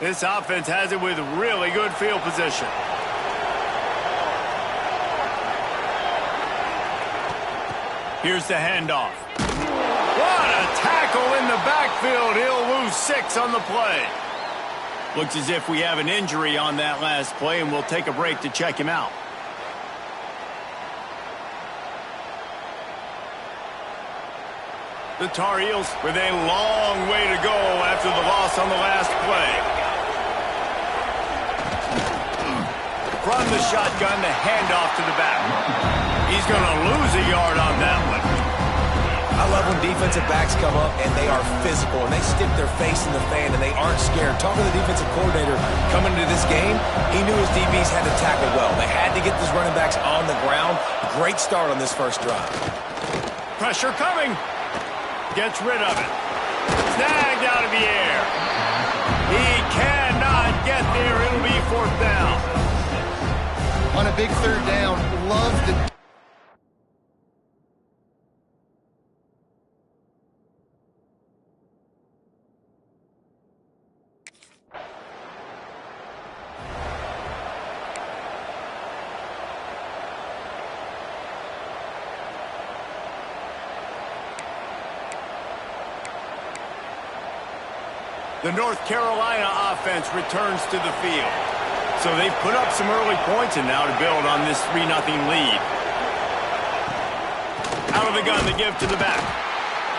This offense has it with really good field position. Here's the handoff. What a tackle in the backfield. He'll lose 6 on the play. Looks as if we have an injury on that last play, and we'll take a break to check him out. The Tar Heels with a long way to go after the loss on the last play. From the shotgun, the handoff to the back. He's going to lose a yard on that one. I love when defensive backs come up and they are physical and they stick their face in the fan and they aren't scared. Talking to the defensive coordinator coming into this game, he knew his DBs had to tackle well. They had to get these running backs on the ground. Great start on this first drive. Pressure coming. Gets rid of it. Snagged out of the air. He cannot get there. It'll be 4th down. On a big 3rd down, love the... The North Carolina offense returns to the field. So they've put up some early points and now to build on this 3-0 lead. Out of the gun to give to the back.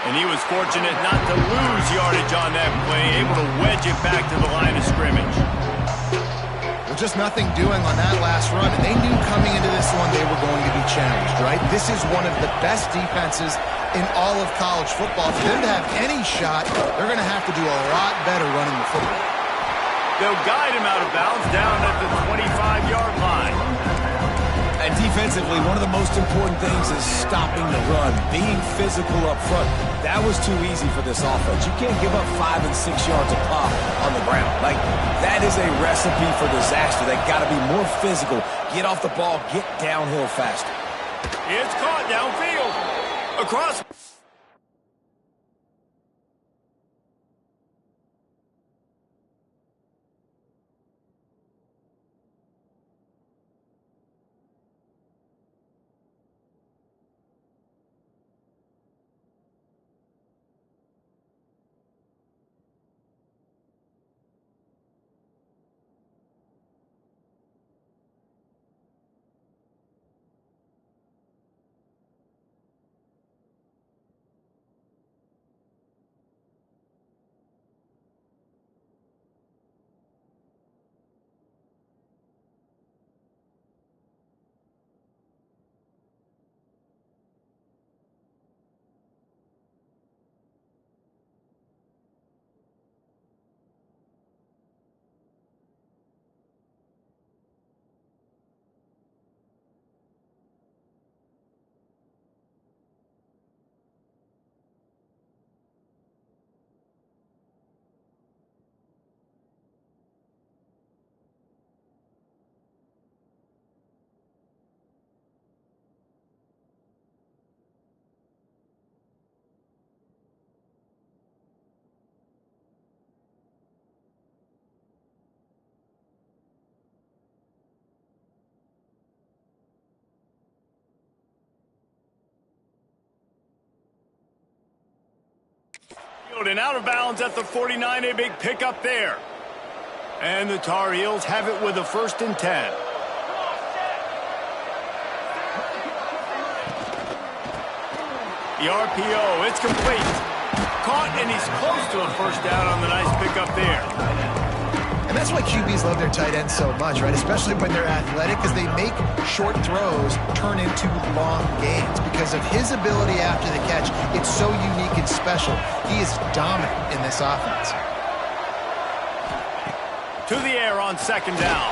And he was fortunate not to lose yardage on that play, able to wedge it back to the line of scrimmage. Well, just nothing doing on that last run, and they knew coming into this one they were going to be challenged, right? This is one of the best defenses in all of college football. For them to have any shot, they're going to have to do a lot better running the football. They'll guide him out of bounds down at the 25-yard line. And defensively, one of the most important things is stopping the run, being physical up front. That was too easy for this offense. You can't give up 5 and 6 yards a pop on the ground. Like, that is a recipe for disaster. They got to be more physical, get off the ball, get downhill faster. It's caught downfield. Across. And out of bounds at the 49, a big pickup there. And the Tar Heels have it with a 1st and 10. The RPO, it's complete. Caught, and he's close to a 1st down on the nice pickup there. And that's why QBs love their tight ends so much, right? Especially when they're athletic, because they make short throws turn into long gains. Because of his ability after the catch, it's so unique and special. He is dominant in this offense. To the air on 2nd down.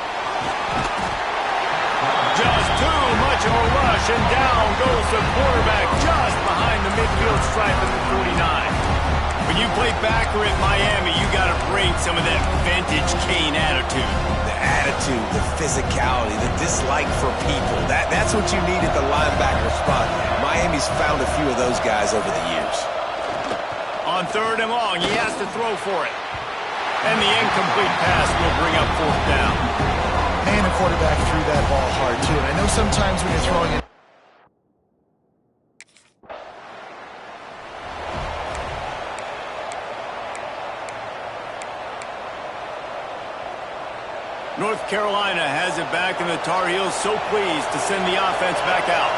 Just too much of a rush, and down goes the quarterback just behind the midfield stripe at the 49. When you play backer at Miami, you got to bring some of that vintage Kane attitude. The attitude, the physicality, the dislike for people. That's what you need at the linebacker spot. Miami's found a few of those guys over the years. On 3rd and long, he has to throw for it. And the incomplete pass will bring up fourth down. And the quarterback threw that ball hard, too. And I know sometimes when you're throwing it, North Carolina has it back, and the Tar Heels so pleased to send the offense back out.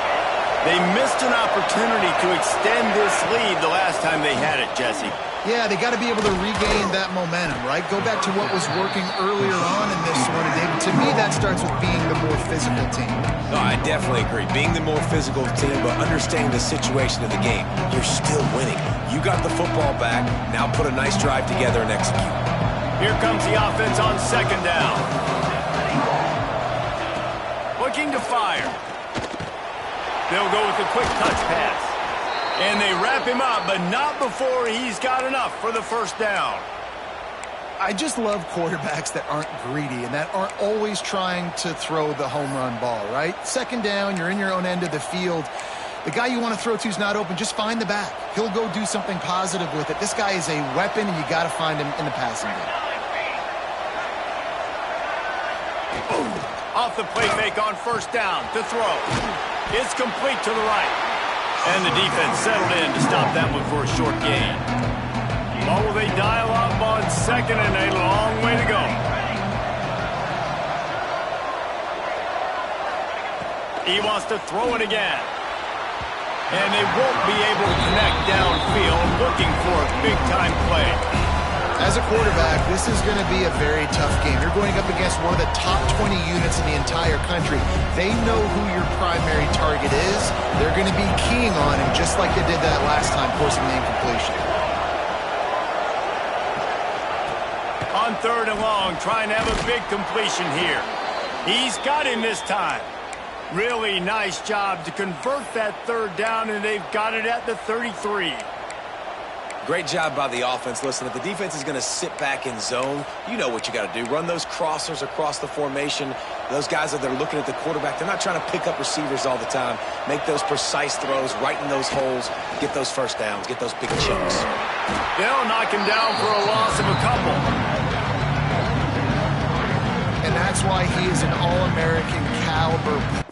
They missed an opportunity to extend this lead the last time they had it, Jesse. yeah, they got to be able to regain that momentum, right? Go back to what was working earlier on in this one. And David, to me, that starts with being the more physical team. No, I definitely agree. Being the more physical team, but understanding the situation of the game. You're still winning. You got the football back. Now put a nice drive together and execute. Here comes the offense on second down. Looking to fire. They'll go with a quick touch pass. And they wrap him up, but not before he's got enough for the first down. I just love quarterbacks that aren't greedy and that aren't always trying to throw the home run ball, right? Second down, you're in your own end of the field. The guy you want to throw to is not open. Just find the back. He'll go do something positive with it. This guy is a weapon, and you got to find him in the passing game. Off the play fake on first down to throw. It's complete to the right. And the defense settled in to stop that one for a short gain. Oh, they dial up on second and a long way to go. He wants to throw it again. And they won't be able to connect downfield, looking for a big-time play. As a quarterback, this is going to be a very tough game. You're going up against one of the top 20 units in the entire country. They know who your primary target is. They're going to be keying on him just like they did that last time, forcing the incompletion. On third and long, trying to have a big completion here. He's got him this time. Really nice job to convert that third down, and they've got it at the 33. Great job by the offense. Listen, if the defense is going to sit back in zone, you know what you got to do. Run those crossers across the formation. Those guys that are looking at the quarterback, they're not trying to pick up receivers all the time. Make those precise throws, right in those holes, get those first downs, get those big chunks. They'll knock him down for a loss of a couple. And that's why he is an All-American caliber.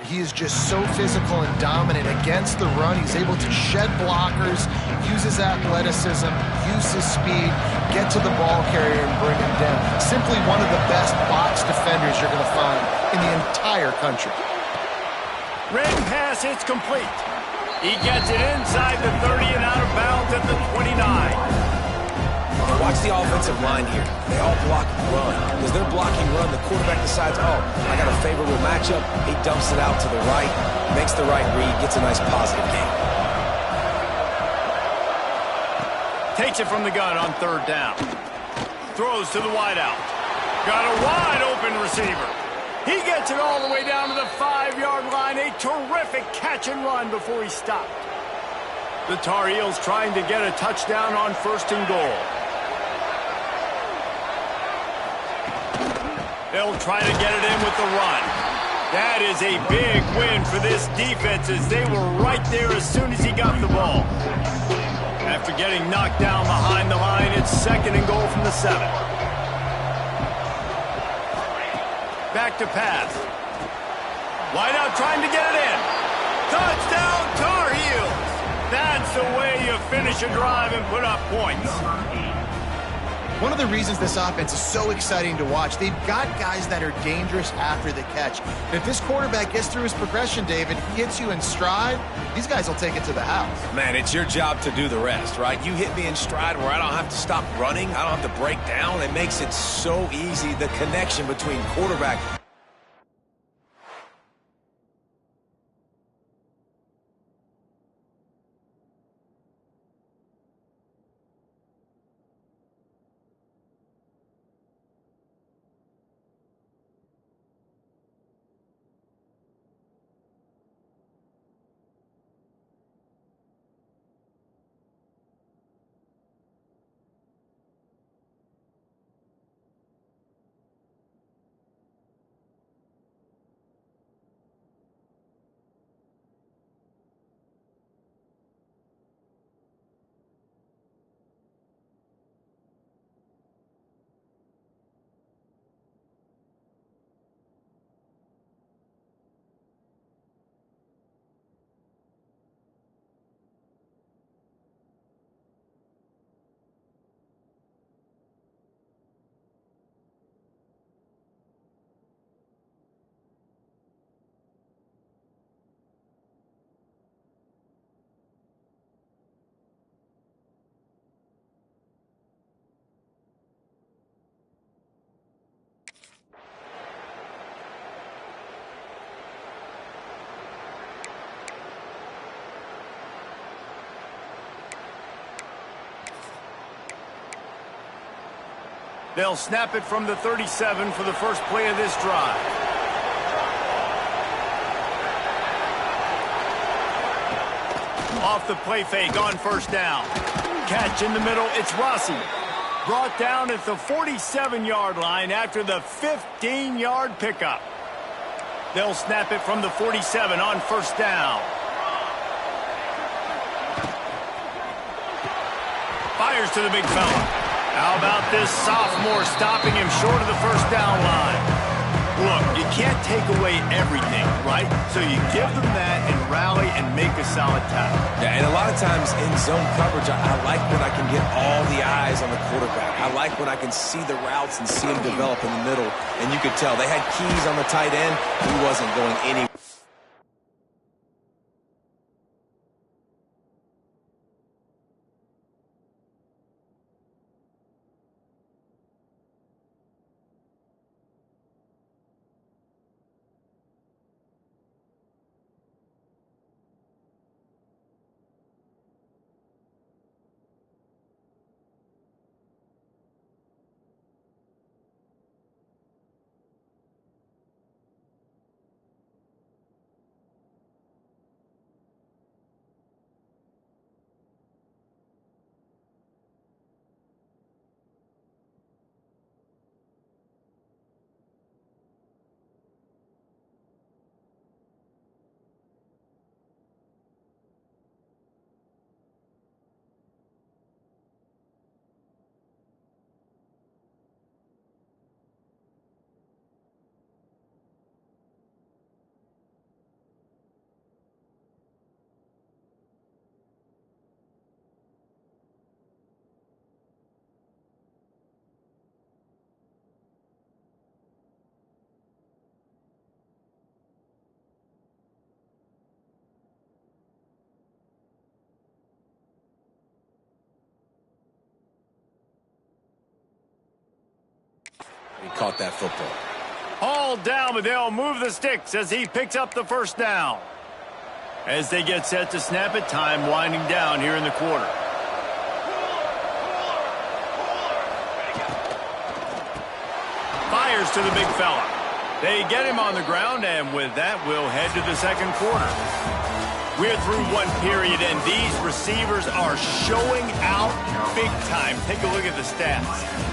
He is just so physical and dominant against the run. He's able to shed blockers, use his athleticism, use his speed, get to the ball carrier and bring him down. Simply one of the best box defenders you're going to find in the entire country. Red pass hits complete. He gets it inside the 30 and out of bounds at the 29. Watch the offensive line here. They all block run. Because they're blocking run, the quarterback decides, oh, I got a favorable matchup. He dumps it out to the right, makes the right read, gets a nice positive gain. Takes it from the gun on third down. Throws to the wideout. Got a wide open receiver. He gets it all the way down to the 5-yard line. A terrific catch and run before he stopped. The Tar Heels trying to get a touchdown on first and goal. They'll try to get it in with the run. That is a big win for this defense as they were right there as soon as he got the ball. After getting knocked down behind the line, it's second and goal from the 7. Back to pass. Wide out trying to get it in. Touchdown Tar Heels. That's the way you finish a drive and put up points. One of the reasons this offense is so exciting to watch, they've got guys that are dangerous after the catch. And if this quarterback gets through his progression, David, he hits you in stride, these guys will take it to the house. Man, it's your job to do the rest, right? You hit me in stride where I don't have to stop running. I don't have to break down. It makes it so easy, the connection between quarterback They'll snap it from the 37 for the first play of this drive. Off the play fake on first down. Catch in the middle, it's Rossi. Brought down at the 47-yard line after the 15-yard pickup. They'll snap it from the 47 on first down. Fires to the big fella. How about this sophomore stopping him short of the first down line? Look, you can't take away everything, right? So you give them that and rally and make a solid tackle. Yeah, and a lot of times in zone coverage, I like when I can get all the eyes on the quarterback. I like when I can see the routes and see him develop in the middle. And you could tell they had keys on the tight end. He wasn't going anywhere. He caught that football. All down, but they'll move the sticks as he picks up the first down. As they get set to snap it, time winding down here in the quarter. Fires to the big fella. They get him on the ground, and with that, we'll head to the second quarter. We're through one period, and these receivers are showing out big time. Take a look at the stats.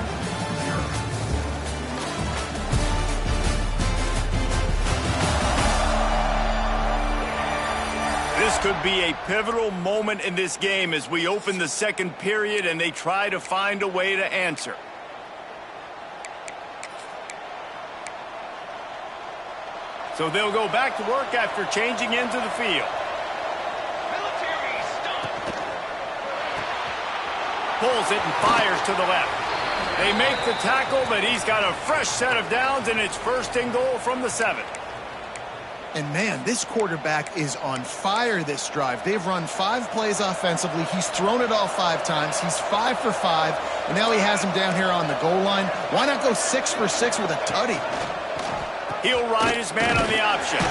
This could be a pivotal moment in this game as we open the second period and they try to find a way to answer. So they'll go back to work after changing into the field. Pulls it and fires to the left. They make the tackle, but he's got a fresh set of downs, and it's first and goal from the 7. And man, this quarterback is on fire this drive. They've run 5 plays offensively. He's thrown it all 5 times. He's 5 for 5. And now he has him down here on the goal line. Why not go 6 for 6 with a tutty? He'll ride his man on the option.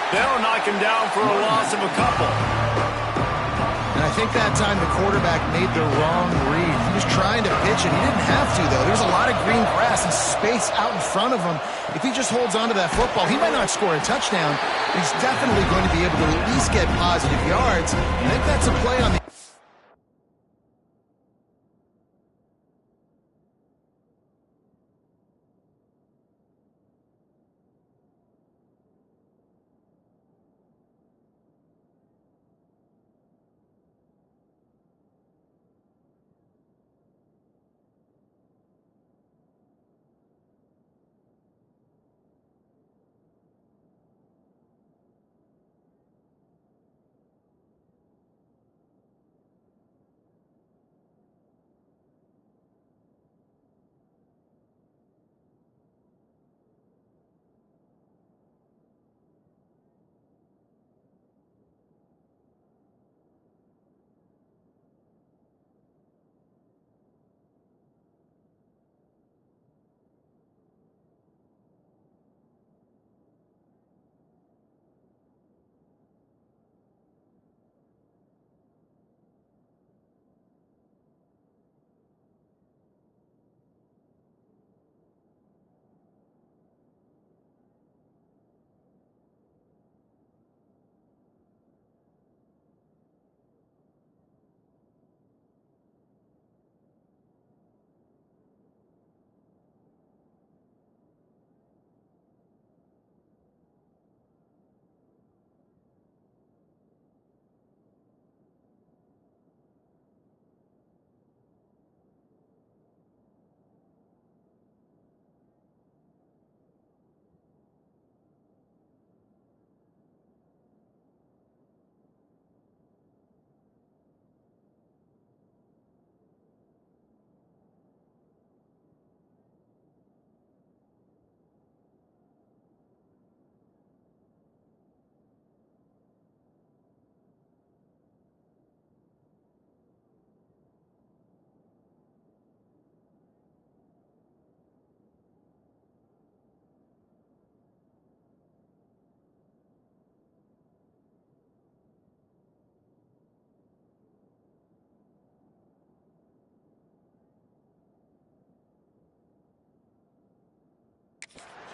They'll knock him down for a loss of a couple. And I think that time the quarterback made the wrong read. He was trying to pitch it. He didn't have to, though. There's a lot of green grass and space out in front of him. If he just holds on to that football, he might not score a touchdown, but he's definitely going to be able to at least get positive yards. I think that's a play on the...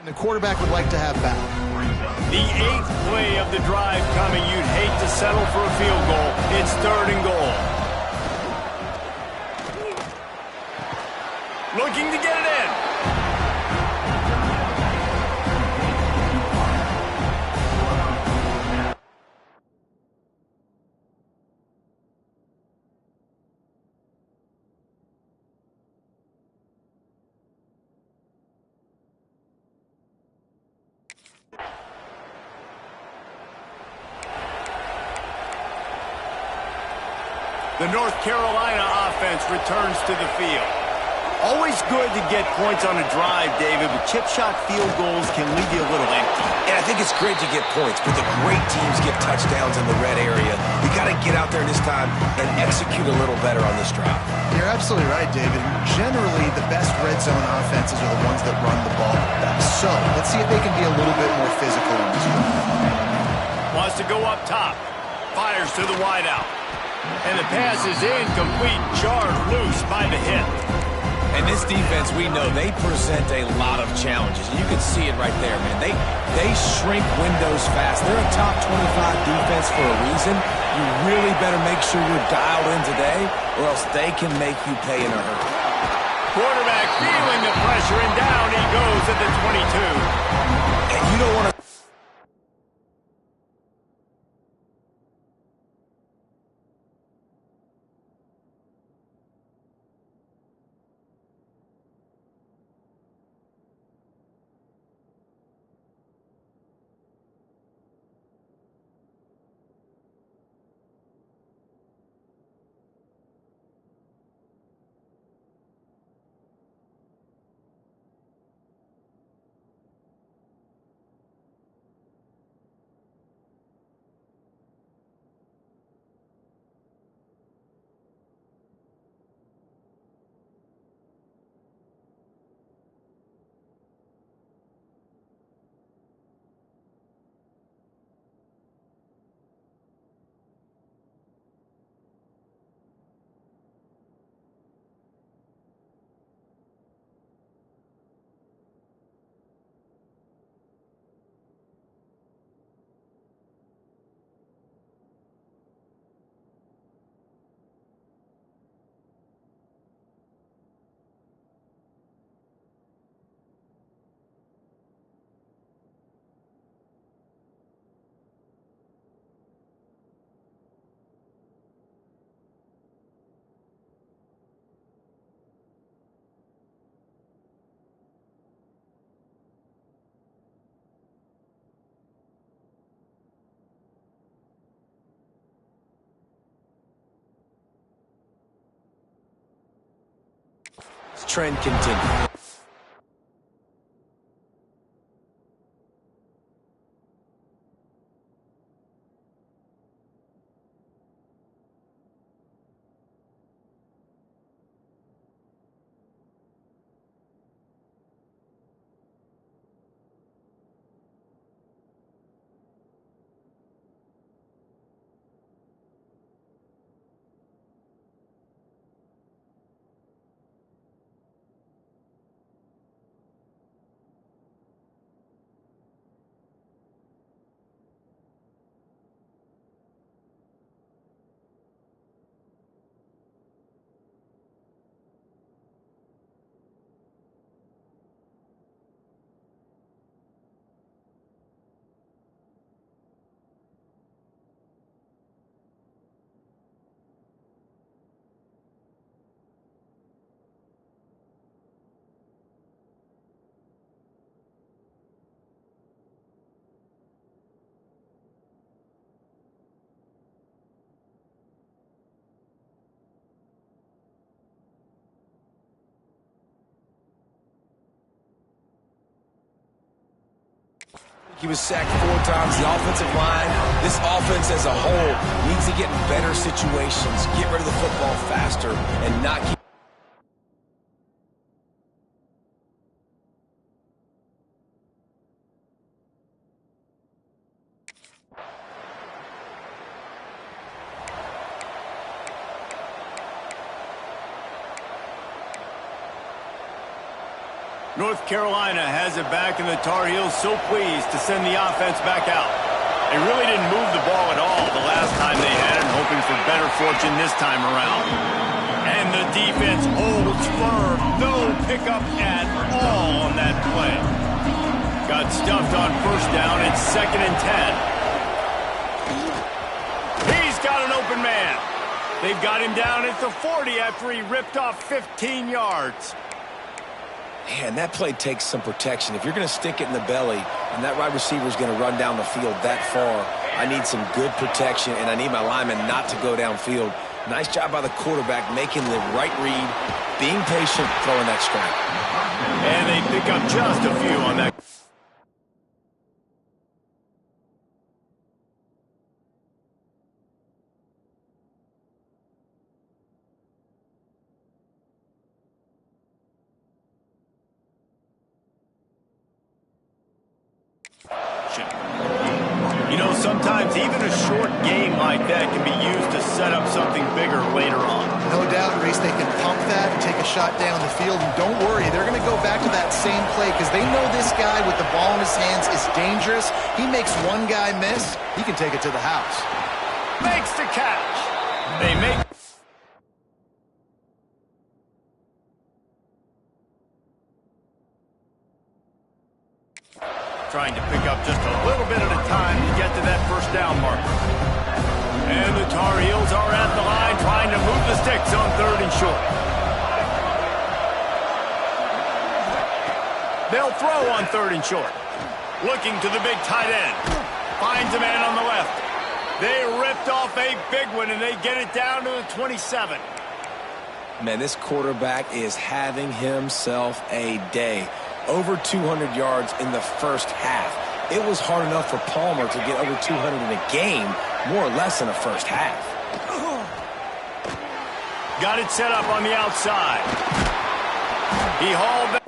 the quarterback would like to have back. The 8th play of the drive coming. You'd hate to settle for a field goal. It's 3rd and goal. Looking to get it in. The North Carolina offense returns to the field. Always good to get points on a drive, David, but chip shot field goals can leave you a little empty. And I think it's great to get points, but the great teams get touchdowns in the red area. You got to get out there this time and execute a little better on this drive. You're absolutely right, David. Generally, the best red zone offenses are the ones that run the ball best. So let's see if they can be a little bit more physical in this drive. Wants to go up top. Fires to the wideout. And the pass is incomplete, jarred loose by the hit. And this defense, we know, they present a lot of challenges. You can see it right there, man. They shrink windows fast. They're a top 25 defense for a reason. You really better make sure you're dialed in today, or else they can make you pay in a hurry. Quarterback feeling the pressure, and down he goes at the 22. And you don't want to... Trend continue. He was sacked 4 times. The offensive line, this offense as a whole, needs to get in better situations, get rid of the football faster, and not keep... North Carolina has it back, and the Tar Heels so pleased to send the offense back out. They really didn't move the ball at all the last time they had it, hoping for better fortune this time around. And the defense holds firm. No pickup at all on that play. Got stuffed on first down. It's 2nd and 10. He's got an open man. They've got him down at the 40 after he ripped off 15 yards. Man, that play takes some protection. If you're going to stick it in the belly and that wide receiver is going to run down the field that far, I need some good protection, and I need my lineman not to go downfield. Nice job by the quarterback making the right read, being patient, throwing that strike. And they pick up just a few on that. You know, sometimes even a short game like that can be used to set up something bigger later on. No doubt, Reese, they can pump that and take a shot down the field. And don't worry, they're going to go back to that same play because they know this guy with the ball in his hands is dangerous. He makes one guy miss, he can take it to the house. Makes the catch. They make... Trying to pick up just a little bit at a time to get to that first down marker. And the Tar Heels are at the line trying to move the sticks on 3rd and short. They'll throw on 3rd and short. Looking to the big tight end. Finds a man on the left. They ripped off a big one, and they get it down to the 27. Man, this quarterback is having himself a day. Over 200 yards in the first half. It was hard enough for Palmer to get over 200 in a game, more or less in the first half. Got it set up on the outside. He hauled back.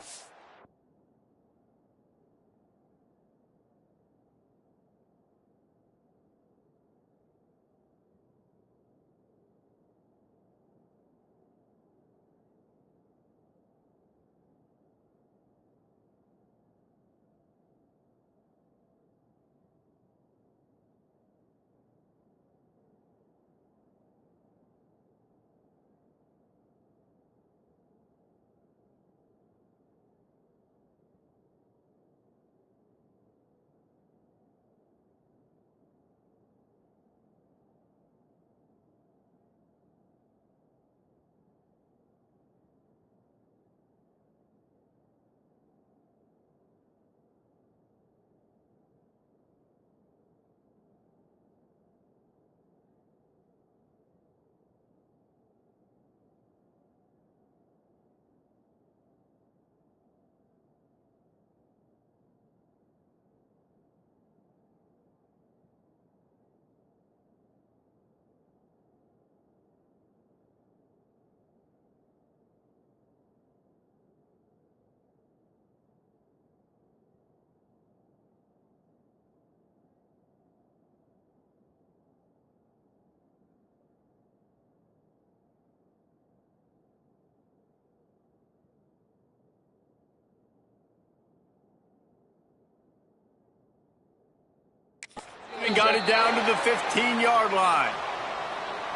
And got it down to the 15-yard line.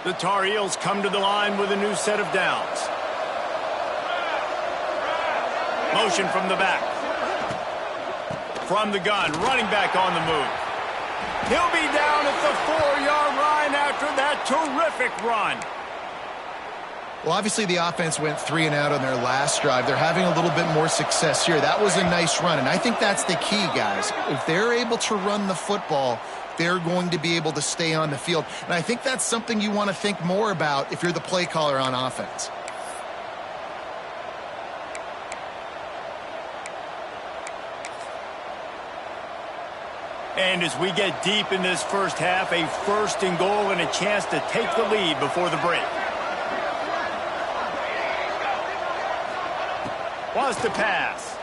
The Tar Heels come to the line with a new set of downs. Motion from the back. From the gun, running back on the move. He'll be down at the 4-yard line after that terrific run. Well, obviously the offense went 3 and out on their last drive. They're having a little bit more success here. That was a nice run, and I think that's the key, guys. If they're able to run the football, they're going to be able to stay on the field. And I think that's something you want to think more about if you're the play caller on offense. And as we get deep in this first half, a 1st and goal and a chance to take the lead before the break. Wants to pass.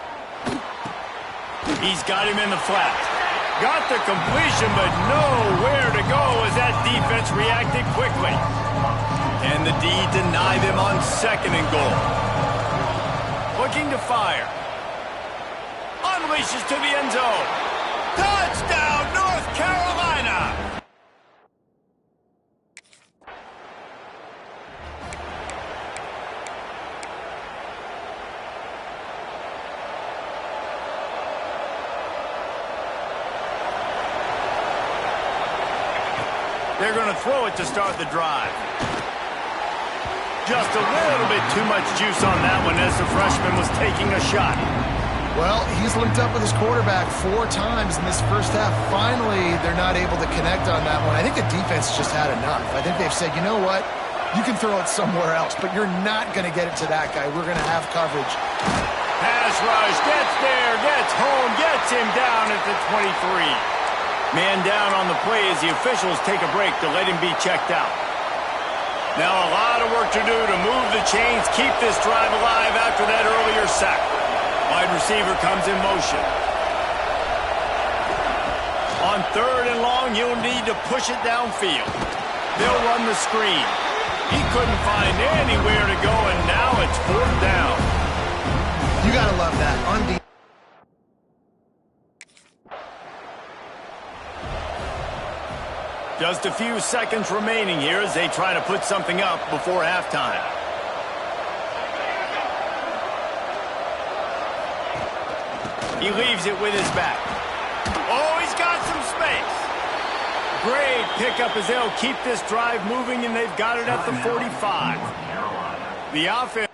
He's got him in the flat. Got the completion, but nowhere to go as that defense reacted quickly. And the D denied them on 2nd and goal. Looking to fire. unleashes to the end zone. Touchdown, North Carolina! They're going to throw it to start the drive. Just a little bit too much juice on that one as the freshman was taking a shot. Well, he's linked up with his quarterback 4 times in this first half. Finally, they're not able to connect on that one. I think the defense just had enough. I think they've said, you know what? You can throw it somewhere else, but you're not going to get it to that guy. We're going to have coverage. Pass rush, gets there, gets home, gets him down at the 23. Man down on the play as the officials take a break to let him be checked out. Now a lot of work to do to move the chains, keep this drive alive after that earlier sack. Wide receiver comes in motion. On 3rd and long, you'll need to push it downfield. They'll run the screen. He couldn't find anywhere to go, and now it's 4th down. You got to love that. Just a few seconds remaining here as they try to put something up before halftime. He leaves it with his back. Oh, he's got some space. Great pickup as they'll keep this drive moving, and they've got it at the 45. The offense...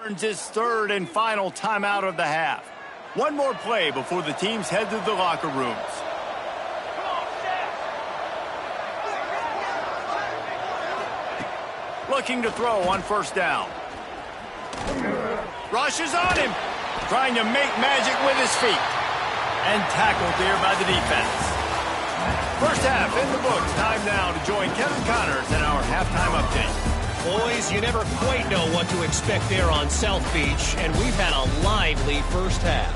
Earns his third and final timeout of the half. One more play before the teams head to the locker rooms. Looking to throw on first down. Rushes on him. Trying to make magic with his feet. And tackled there by the defense. First half in the books. Time now to join Kevin Connors in our halftime update. Boys, you never quite know what to expect there on South Beach, and we've had a lively first half.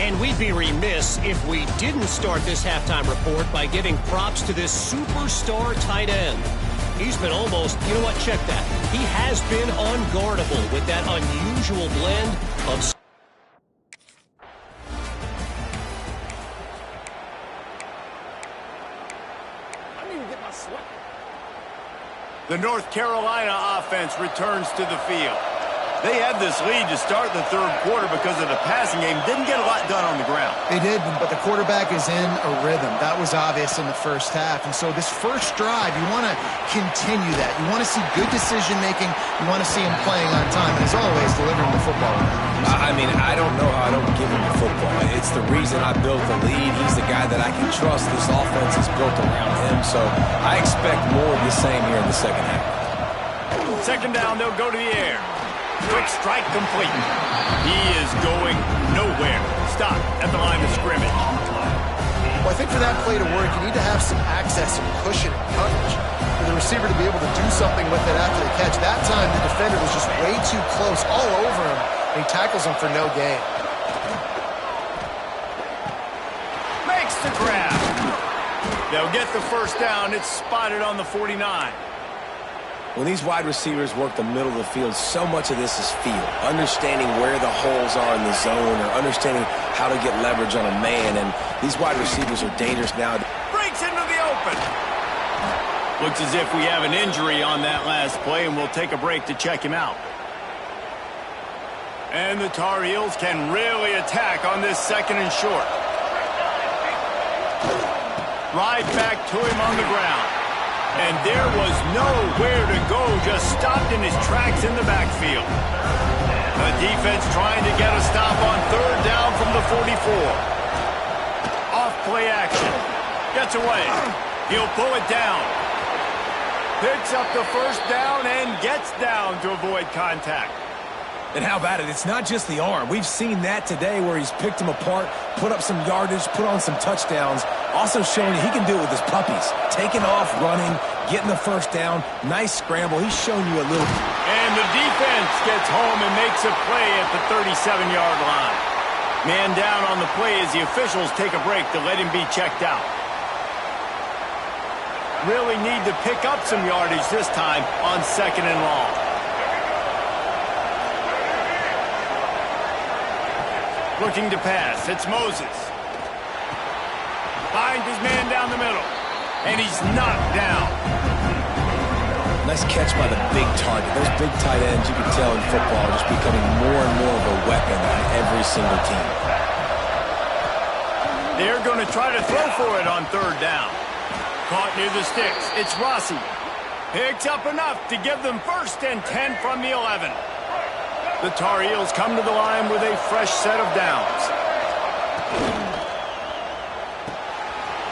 And we'd be remiss if we didn't start this halftime report by giving props to this superstar tight end. He's been almost, you know what, check that. He has been unguardable with that unusual blend of... The North Carolina offense returns to the field. They had this lead to start the third quarter because of the passing game. Didn't get a lot done on the ground. They did, but the quarterback is in a rhythm. That was obvious in the first half. And so this first drive, you want to continue that. You want to see good decision-making. You want to see him playing on time. And as always, delivering the football. I mean, I don't know how I don't give him the football. It's the reason I built the lead. He's the guy that I can trust. This offense is built around him. So I expect more of the same here in the second half. Second down, they'll go to the air. Quick strike complete. He is going nowhere. Stop at the line of scrimmage. Well, I think for that play to work, you need to have some access and cushion and coverage for the receiver to be able to do something with it after the catch. That time, the defender was just way too close, all over him, and he tackles him for no gain. Makes the grab. They'll get the first down. It's spotted on the 49. When these wide receivers work the middle of the field, so much of this is feel. Understanding where the holes are in the zone or understanding how to get leverage on a man. And these wide receivers are dangerous now. Breaks into the open. Looks as if we have an injury on that last play, and we'll take a break to check him out. And the Tar Heels can really attack on this second and short. Right back to him on the ground. And there was nowhere to go, just stopped in his tracks in the backfield. The defense trying to get a stop on third down from the 44. Off play action. Gets away. He'll pull it down. Picks up the first down and gets down to avoid contact. And how about it? It's not just the arm. We've seen that today where he's picked them apart, put up some yardage, put on some touchdowns. Also showing he can do it with his puppies. Taking off, running, getting the first down. Nice scramble. He's shown you a little. And the defense gets home and makes a play at the 37-yard line. Man down on the play as the officials take a break to let him be checked out. Really need to pick up some yardage this time on second and long. Looking to pass. It's Moses. Finds his man down the middle. And he's knocked down. Nice catch by the big target. Those big tight ends, you can tell in football, are just becoming more and more of a weapon on every single team. They're going to try to throw for it on third down. Caught near the sticks. It's Rossi. Picks up enough to give them first and 10 from the 11. The Tar Heels come to the line with a fresh set of downs.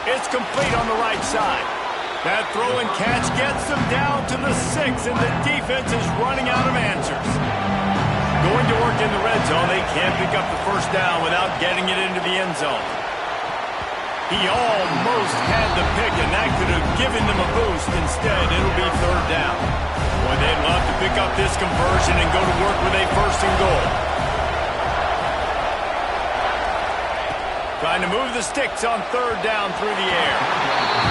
It's complete on the right side. That throw and catch gets them down to the 6, and the defense is running out of answers. Going to work in the red zone, they can't pick up the first down without getting it into the end zone. He almost had the pick, and that could have given them a boost. Instead, it'll be third down. Boy, they'd love to pick up this conversion and go to work with a first and goal. Trying to move the sticks on third down through the air.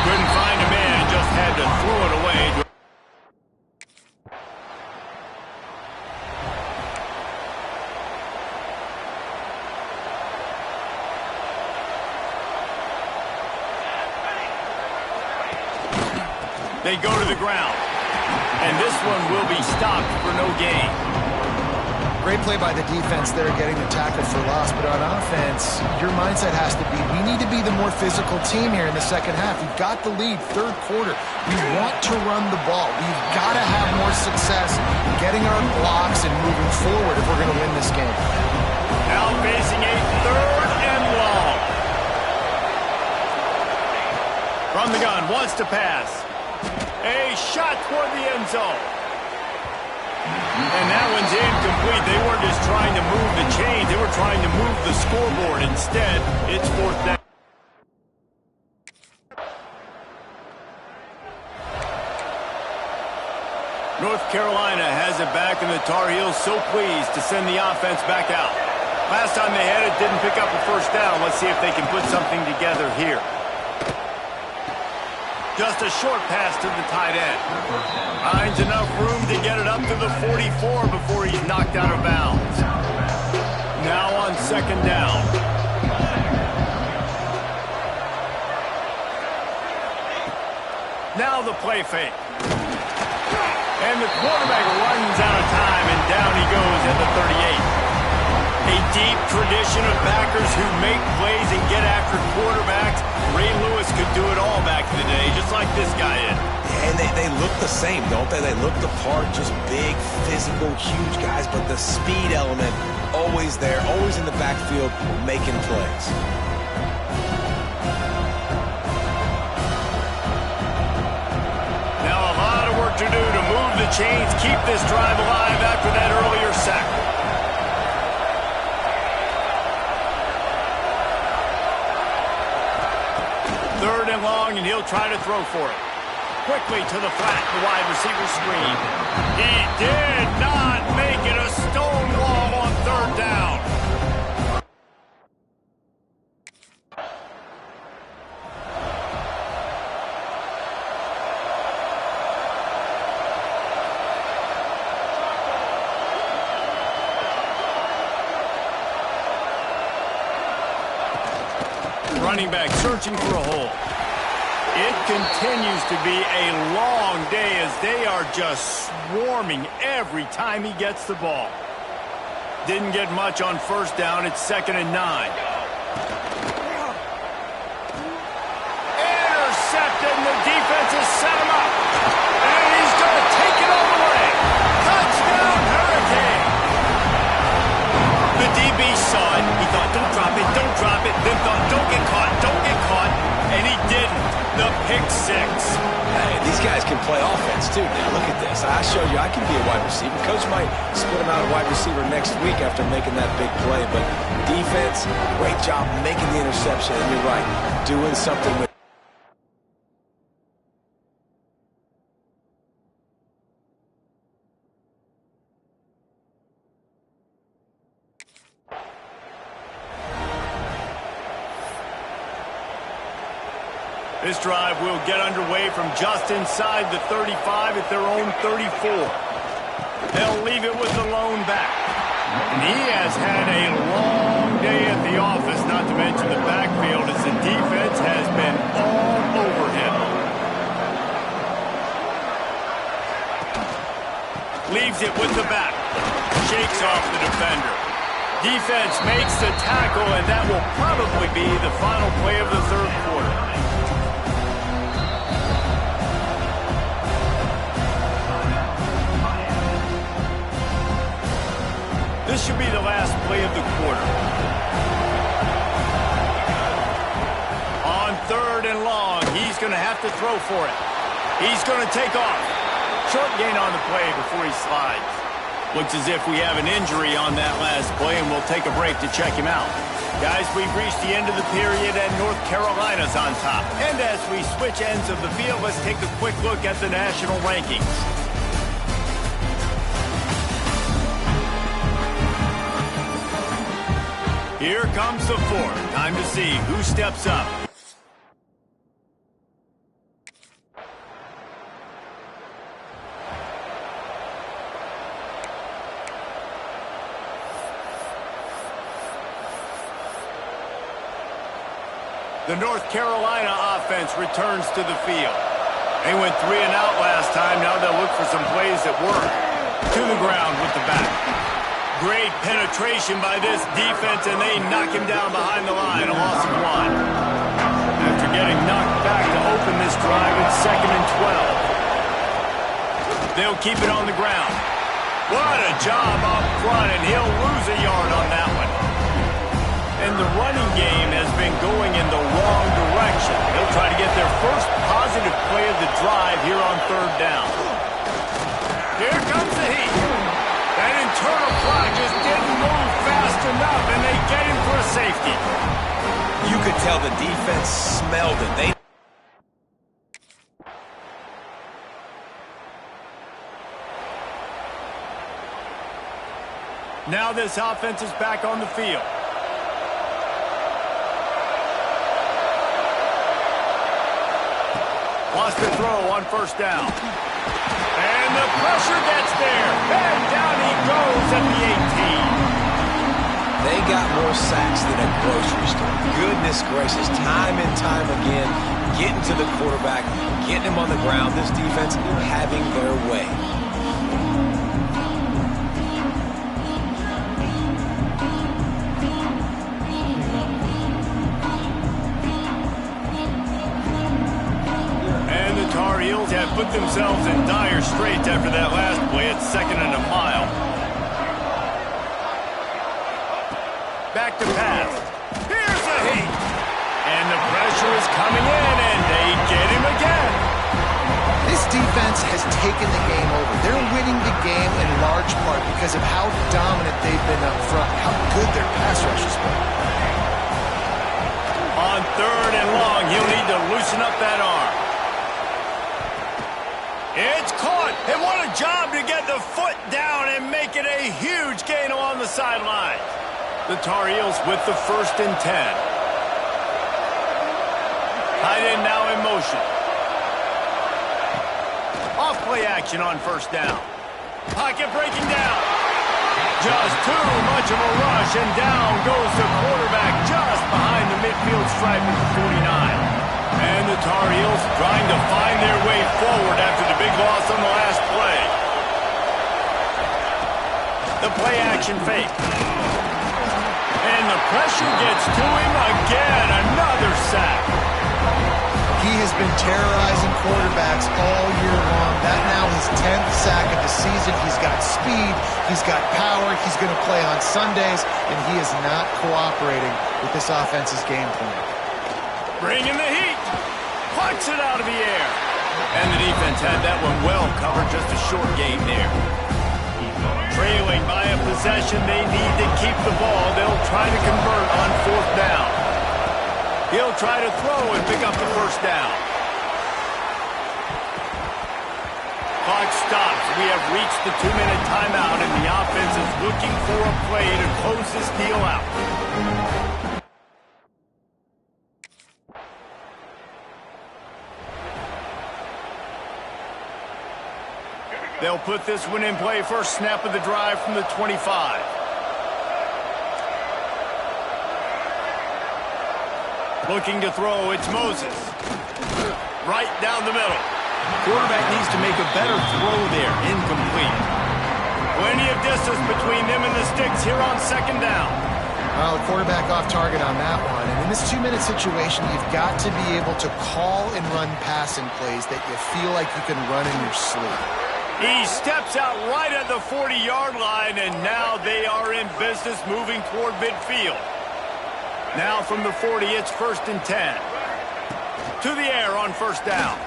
Couldn't find a man and just had to throw it away. They go to the ground. And this one will be stopped for no gain. Great play by the defense there, getting the tackle for loss. But on offense, your mindset has to be, we need to be the more physical team here in the second half. We've got the lead, third quarter. We want to run the ball. We've got to have more success getting our blocks and moving forward if we're going to win this game. Now facing a third and long. From the gun, wants to pass. A shot toward the end zone. And that one's incomplete. They weren't just trying to move the chains. They were trying to move the scoreboard. Instead, it's fourth down. North Carolina has it back, and the Tar Heels so pleased to send the offense back out. Last time they had it, didn't pick up a first down. Let's see if they can put something together here. Just a short pass to the tight end. Finds enough room to get it up to the 44 before he's knocked out of bounds. Now on second down. Now the play fake. And the quarterback runs out of time, and down he goes at the 38. A deep tradition of backers who make plays and get after quarterbacks. Ray Lewis could do it all back in the day, just like this guy is. And they look the same, don't they? They look the part, just big, physical, huge guys, but the speed element always there, always in the backfield, making plays. Now a lot of work to do to move the chains, keep this drive alive after that earlier sack. Third and long, and he'll try to throw for it. Quickly to the flat, the wide receiver screen. He did not make it a stone wall on third down. Running back searching for a hole. It continues to be a long day as they are just swarming every time he gets the ball. Didn't get much on first down. It's 2nd and 9. Intercepted, and the defense has set him up. And he's going to take it all the way. Touchdown, Hurricane. The DB saw it. He thought, don't drop it, don't drop it. Then thought, don't get caught, don't get caught. And he didn't. The pick six. Hey, these guys can play offense, too. Now, look at this. I showed you I can be a wide receiver. Coach might split him out a wide receiver next week after making that big play. But defense, great job making the interception. And you're right, doing something with This drive will get underway from just inside the 35 at their own 34. They'll leave it with the lone back. And he has had a long day at the office, not to mention the backfield, as the defense has been all over him. Leaves it with the back. Shakes off the defender. Defense makes the tackle, and that will probably be the final play of the third quarter. This should be the last play of the quarter. On third and long, he's going to have to throw for it. He's going to take off. Short gain on the play before he slides. Looks as if we have an injury on that last play, and we'll take a break to check him out. Guys, we've reached the end of the period, and North Carolina's on top. And as we switch ends of the field, let's take a quick look at the national rankings. Here comes the fourth. Time to see who steps up. The North Carolina offense returns to the field. They went 3 and out last time. Now they'll look for some plays that work. To the ground with the back. Great penetration by this defense, and they knock him down behind the line, a loss of 1. After getting knocked back to open this drive, it's 2nd and 12. They'll keep it on the ground. What a job up front, and he'll lose a yard on that one. And the running game has been going in the wrong direction. They'll try to get their first positive play of the drive here on 3rd down. Here comes the heat. That internal clock just didn't move fast enough, and they get him for a safety. You could tell the defense smelled it. Now this offense is back on the field. Wants to throw on 1st down. And the pressure gets there. And down he goes at the 18. They got more sacks than a grocery store. Goodness gracious, time and time again, getting to the quarterback, getting him on the ground. This defense having their way. Have put themselves in dire straits after that last play. It's 2nd and a mile. Back to pass. Here's the heat. And the pressure is coming in, and they get him again. This defense has taken the game over. They're winning the game in large part because of how dominant they've been up front, how good their pass rush has been. On 3rd and long, he'll need to loosen up that arm. It's caught, and what a job to get the foot down and make it a huge gain along the sideline. The Tar Heels with the 1st and 10. Tight end now in motion. Off play action on 1st down. Pocket breaking down. Just too much of a rush, and down goes the quarterback just behind the midfield stripe at the 49. And the Tar Heels trying to find their way forward after the big loss on the last play. The play action fake. And the pressure gets to him again. Another sack. He has been terrorizing quarterbacks all year long. That now his 10th sack of the season. He's got speed. He's got power. He's going to play on Sundays. And he is not cooperating with this offense's game plan. Bringing the heat. Punts it out of the air. And the defense had that one well covered. Just a short gain there. Trailing by a possession, they need to keep the ball. They'll try to convert on 4th down. He'll try to throw and pick up the 1st down. Clock stops. We have reached the 2-minute timeout, and the offense is looking for a play to close this deal out. They'll put this one in play. First snap of the drive from the 25. Looking to throw, it's Moses. Right down the middle. Quarterback needs to make a better throw there. Incomplete. Plenty of distance between them and the sticks here on 2nd down. Well, the quarterback off target on that one. And in this 2-minute situation, you've got to be able to call and run passing plays that you feel like you can run in your sleep. He steps out right at the 40-yard line, and now they are in business moving toward midfield. Now from the 40, it's 1st and 10. To the air on 1st down.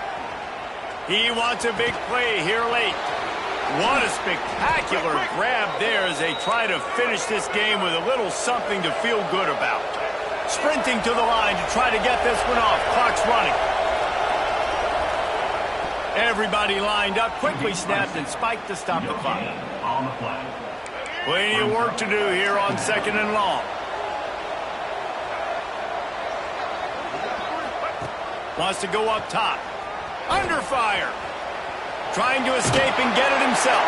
He wants a big play here late. What a spectacular grab there as they try to finish this game with a little something to feel good about. Sprinting to the line to try to get this one off. Clock's running. Everybody lined up, quickly snapped and spiked to stop the clock. Plenty of work to do here on 2nd and long. Wants to go up top. Under fire. Trying to escape and get it himself.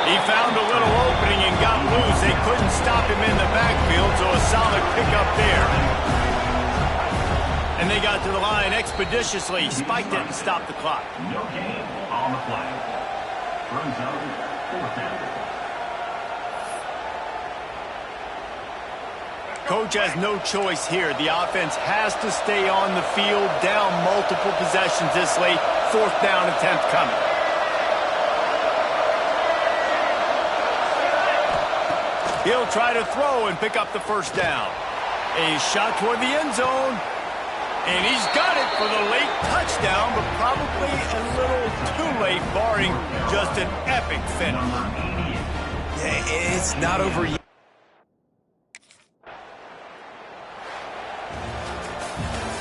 He found a little opening and got loose. They couldn't stop him in the backfield, so a solid pickup there. And they got to the line expeditiously, spiked it and stopped the clock. No gain on the flag. Runs out, 4th down. Coach has no choice here. The offense has to stay on the field, down multiple possessions this late. 4th down attempt coming. He'll try to throw and pick up the 1st down. A shot toward the end zone. And he's got it for the late touchdown, but probably a little too late, barring just an epic finish. Yeah, it's not over yet.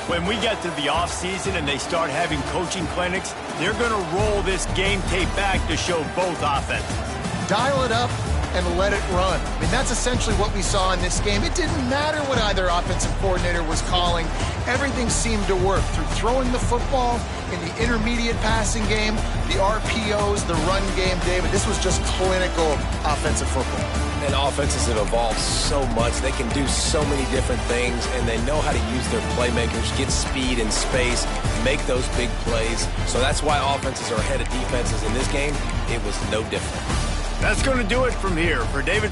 When we get to the offseason and they start having coaching clinics, they're going to roll this game tape back to show both offenses. Dial it up and let it run. I mean, that's essentially what we saw in this game. It didn't matter what either offensive coordinator was calling. Everything seemed to work through throwing the football, in the intermediate passing game, the RPOs, the run game, David. This was just clinical offensive football. And offenses have evolved so much. They can do so many different things, and they know how to use their playmakers, get speed and space, make those big plays. So that's why offenses are ahead of defenses in this game. It was no different. That's going to do it from here. For David